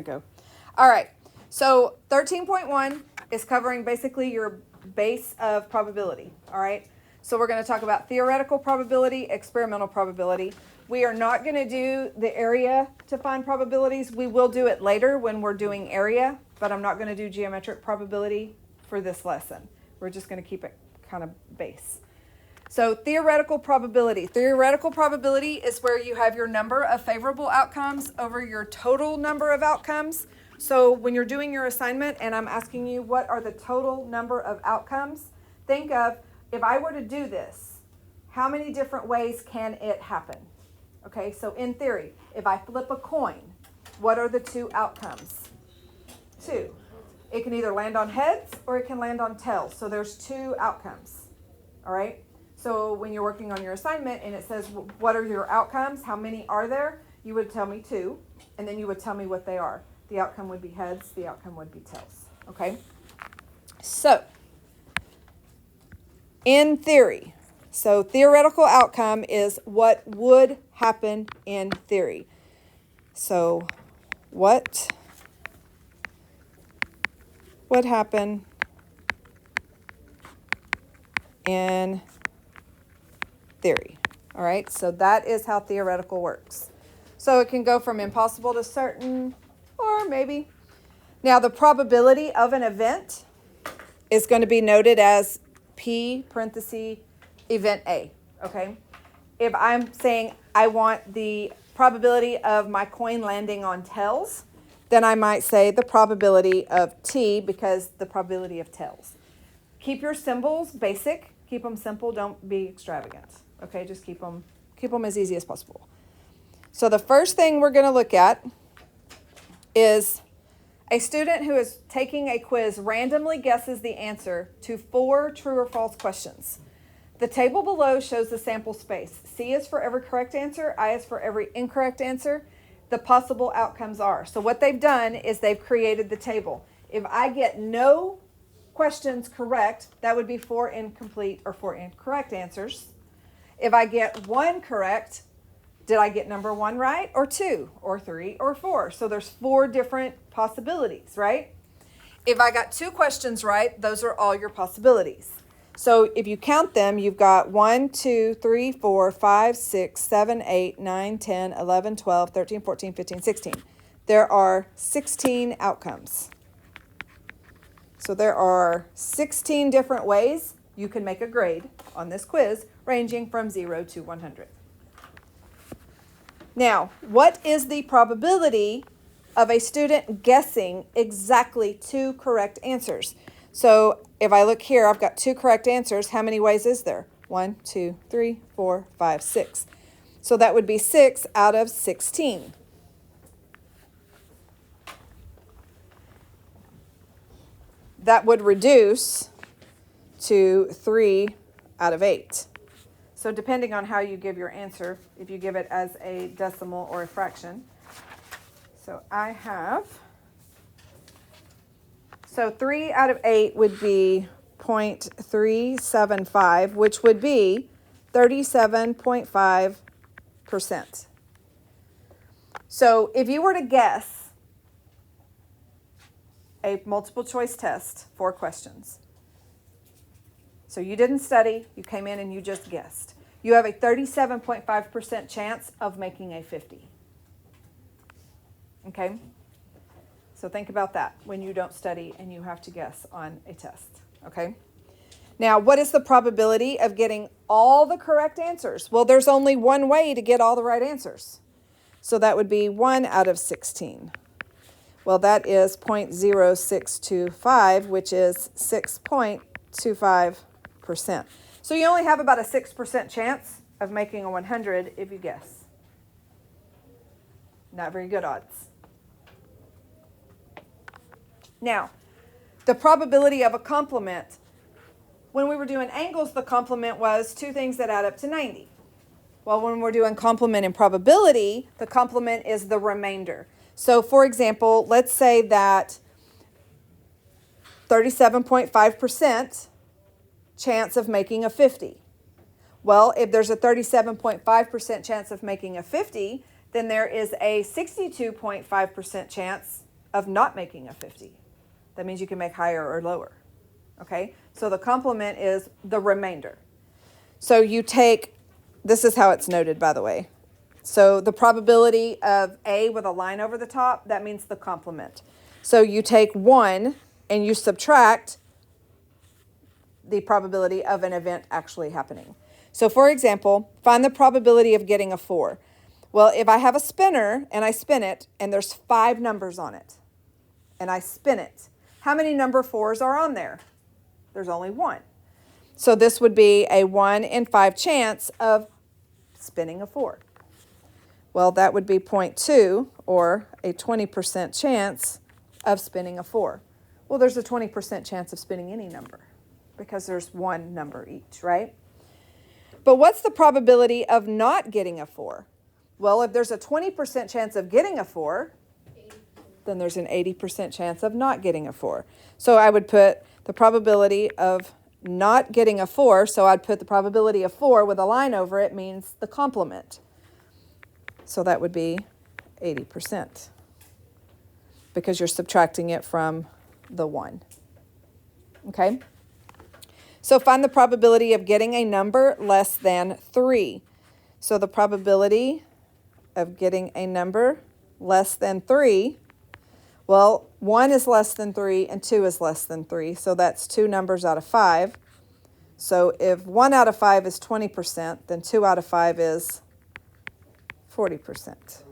ago. All right, so 13.1 is covering basically your base of probability, all right? So we're going to talk about theoretical probability, experimental probability. We are not going to do the area to find probabilities. We will do it later when we're doing area, but I'm not going to do geometric probability for this lesson. We're just going to keep it kind of base. So theoretical probability. Theoretical probability is where you have your number of favorable outcomes over your total number of outcomes. So when you're doing your assignment and I'm asking you what are the total number of outcomes, think of, if I were to do this, how many different ways can it happen? Okay, so in theory, if I flip a coin, what are the two outcomes? Two. It can either land on heads or it can land on tails. So there's two outcomes. All right? So when you're working on your assignment and it says, what are your outcomes? How many are there? You would tell me two, and then you would tell me what they are. The outcome would be heads. The outcome would be tails. Okay? So, in theory, so theoretical outcome is what would happen in theory. So, what would happen in theory? All right, so that is how theoretical works. So it can go from impossible to certain, or maybe. Now, the probability of an event is going to be noted as P parenthesis event A, okay? If I'm saying I want the probability of my coin landing on tails, then I might say the probability of T because the probability of tails. Keep your symbols basic. Keep them simple. Don't be extravagant, okay? Just keep them as easy as possible. So the first thing we're going to look at is a student who is taking a quiz randomly guesses the answer to 4 true or false questions. The table below shows the sample space. C is for every correct answer. I is for every incorrect answer. The possible outcomes are. So what they've done is they've created the table. If I get no questions correct, that would be 4 incomplete or 4 incorrect answers. If I get 1 correct, did I get number 1 right, or 2, or 3, or 4? So there's 4 different possibilities, right? If I got 2 questions right, those are all your possibilities. So if you count them, you've got 1, 2, 3, 4, 5, 6, 7, 8, 9, 10, 11, 12, 13, 14, 15, 16. There are 16 outcomes. So there are 16 different ways you can make a grade on this quiz, ranging from 0 to 100. Now, what is the probability of a student guessing exactly 2 correct answers? So if I look here, I've got 2 correct answers. How many ways is there? 1, 2, 3, 4, 5, 6. So that would be 6 out of 16. That would reduce to 3 out of 8. So depending on how you give your answer, if you give it as a decimal or a fraction. So I have, so 3 out of 8 would be 0.375, which would be 37.5%. So if you were to guess a multiple choice test, 4 questions. So you didn't study, you came in and you just guessed. You have a 37.5% chance of making a 50. Okay? So think about that when you don't study and you have to guess on a test. Okay? Now, what is the probability of getting all the correct answers? Well, there's only one way to get all the right answers. So that would be 1 out of 16. Well, that is 0.0625, which is 6.25%. So you only have about a 6% chance of making a 100 if you guess. Not very good odds. Now, the probability of a complement. When we were doing angles, the complement was 2 things that add up to 90. Well, when we're doing complement and probability, the complement is the remainder. So, for example, let's say that 37.5% chance of making a 50. Well, if there's a 37.5% chance of making a 50, then there is a 62.5% chance of not making a 50. That means you can make higher or lower. Okay? So the complement is the remainder. So you take, this is how it's noted, by the way. So the probability of A with a line over the top, that means the complement. So you take 1 and you subtract the probability of an event actually happening. So for example, find the probability of getting a 4. Well, if I have a spinner and I spin it and there's 5 numbers on it and I spin it, how many number 4s are on there? There's only 1. So this would be a 1 in 5 chance of spinning a 4. Well, that would be 0.2 or a 20% chance of spinning a 4. Well, there's a 20% chance of spinning any number because there's 1 number each, right? But what's the probability of not getting a 4? Well, if there's a 20% chance of getting a 4, then there's an 80% chance of not getting a 4. So I would put the probability of not getting a 4, so I'd put the probability of 4 with a line over it means the complement. So that would be 80% because you're subtracting it from the 1. Okay? So find the probability of getting a number less than 3. So the probability of getting a number less than 3, well, 1 is less than 3 and 2 is less than 3. So that's 2 numbers out of 5. So if 1 out of 5 is 20%, then 2 out of 5 is 40%.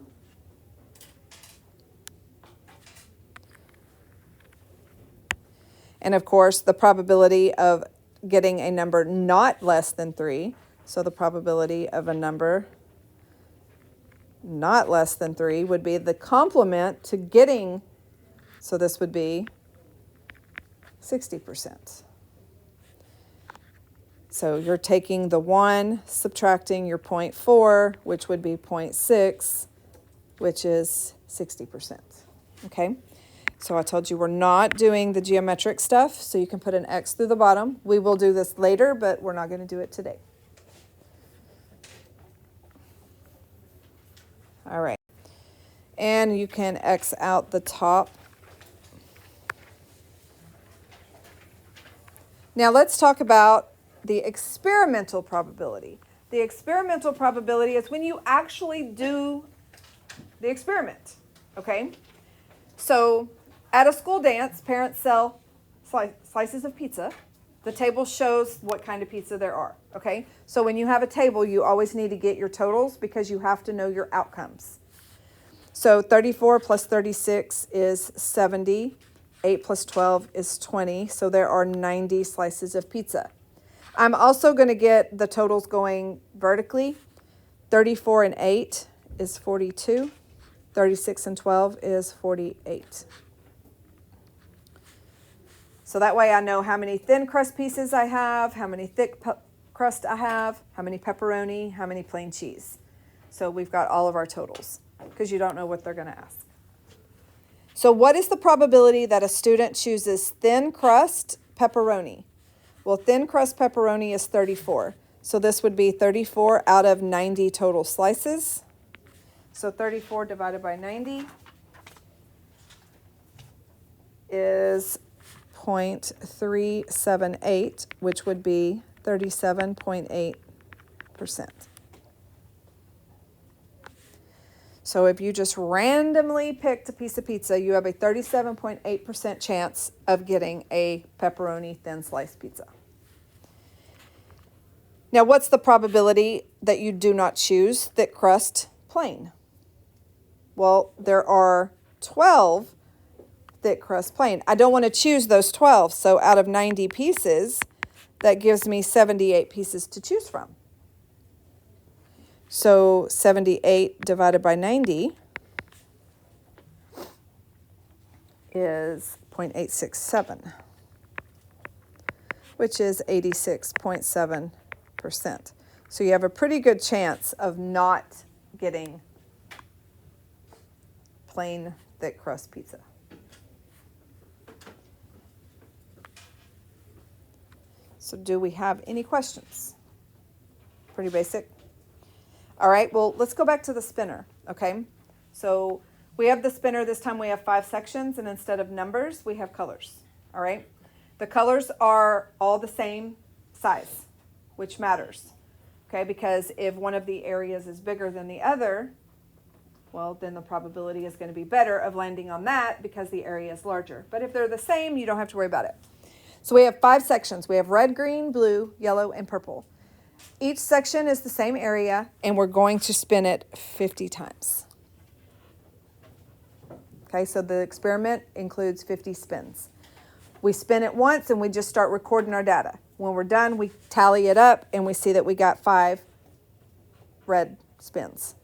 And of course, the probability of getting a number not less than 3, so the probability of a number not less than 3 would be the complement to getting, so this would be 60%. So you're taking the 1, subtracting your 0.4, which would be 0.6, which is 60%. Okay? So I told you we're not doing the geometric stuff, so you can put an X through the bottom. We will do this later, but we're not going to do it today. All right. And you can X out the top. Now let's talk about the experimental probability. The experimental probability is when you actually do the experiment, okay? So at a school dance, parents sell slices of pizza. The table shows what kind of pizza there are, okay? So when you have a table, you always need to get your totals because you have to know your outcomes. So 34 plus 36 is 70. 8 plus 12 is 20. So there are 90 slices of pizza. I'm also going to get the totals going vertically. 34 and 8 is 42. 36 and 12 is 48. So that way I know how many thin crust pieces I have, how many thick crust I have, how many pepperoni, how many plain cheese. So we've got all of our totals because you don't know what they're going to ask. So what is the probability that a student chooses thin crust pepperoni? Well, thin crust pepperoni is 34. So this would be 34 out of 90 total slices. So 34 divided by 90 is 0.378, which would be 37.8%. So if you just randomly picked a piece of pizza, you have a 37.8% chance of getting a pepperoni thin sliced pizza. Now, what's the probability that you do not choose thick crust plain? Well, there are 12 thick crust plain. I don't want to choose those 12, so out of 90 pieces, that gives me 78 pieces to choose from. So 78 divided by 90 is 0.867, which is 86.7%. So you have a pretty good chance of not getting plain thick crust pizza. So do we have any questions? Pretty basic. All right, well, let's go back to the spinner, okay? So We have the spinner. This time we have 5 sections, and instead of numbers, we have colors. All right? The colors are all the same size, which matters. Okay, because if one of the areas is bigger than the other, well, then the probability is going to be better of landing on that because the area is larger. But if they're the same, you don't have to worry about it. So we have 5 sections. We have red, green, blue, yellow, and purple. Each section is the same area, and we're going to spin it 50 times. Okay, so the experiment includes 50 spins. We spin it once, and we just start recording our data. When we're done, we tally it up, and we see that we got 5 red spins.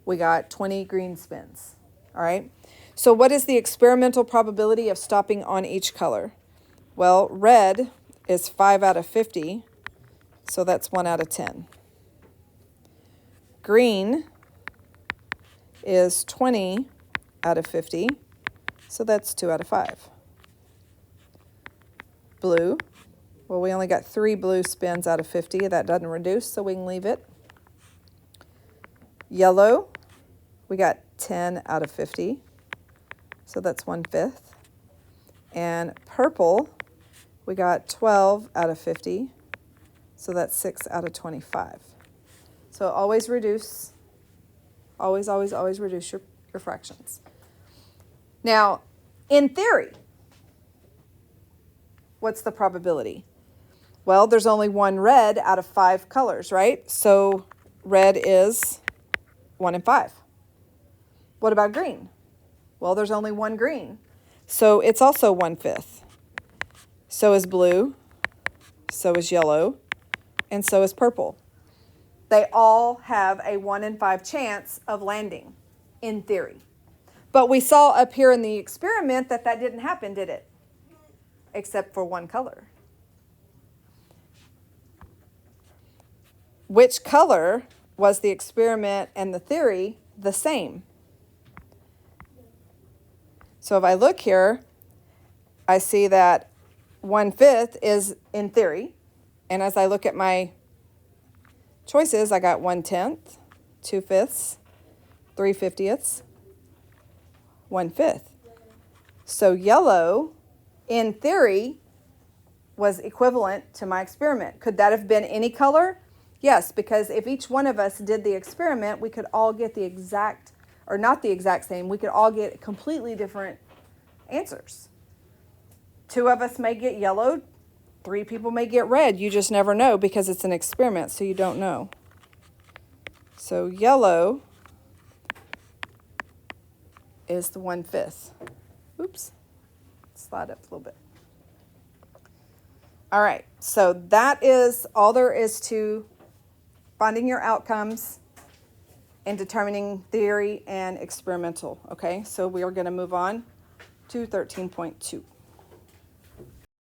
We got 20 green spins. All right, so what is the experimental probability of stopping on each color? Well, red is 5 out of 50, so that's 1 out of 10. Green is 20 out of 50, so that's 2 out of 5. Blue, well, we only got 3 blue spins out of 50. That doesn't reduce, so we can leave it. Yellow, we got 10 out of 50, so that's 1/5. And purple, we got 12 out of 50, so that's 6 out of 25. So always reduce, always reduce your fractions. Now, in theory, what's the probability? Well, there's only one red out of 5 colors, right? So red is 1 in 5. What about green? Well, there's only one green, so it's also 1/5. So is blue, so is yellow, and so is purple. They all have a 1 in 5 chance of landing, in theory. But we saw up here in the experiment that didn't happen, did it? Except for one color. Which color was the experiment and the theory the same? So if I look here, I see that 1/5 is in theory. And as I look at my choices, I got 1/10, 2/5, 3/50, 1/5. So yellow, in theory, was equivalent to my experiment. Could that have been any color? Yes, because if each one of us did the experiment, we could all get the exact, or not the exact same, we could all get completely different answers. 2 of us may get yellow, 3 people may get red. You just never know because it's an experiment, so you don't know. So yellow is the 1/5. Oops, slide up a little bit. All right, so that is all there is to finding your outcomes and determining theory and experimental. Okay, so we are going to move on to 13.2.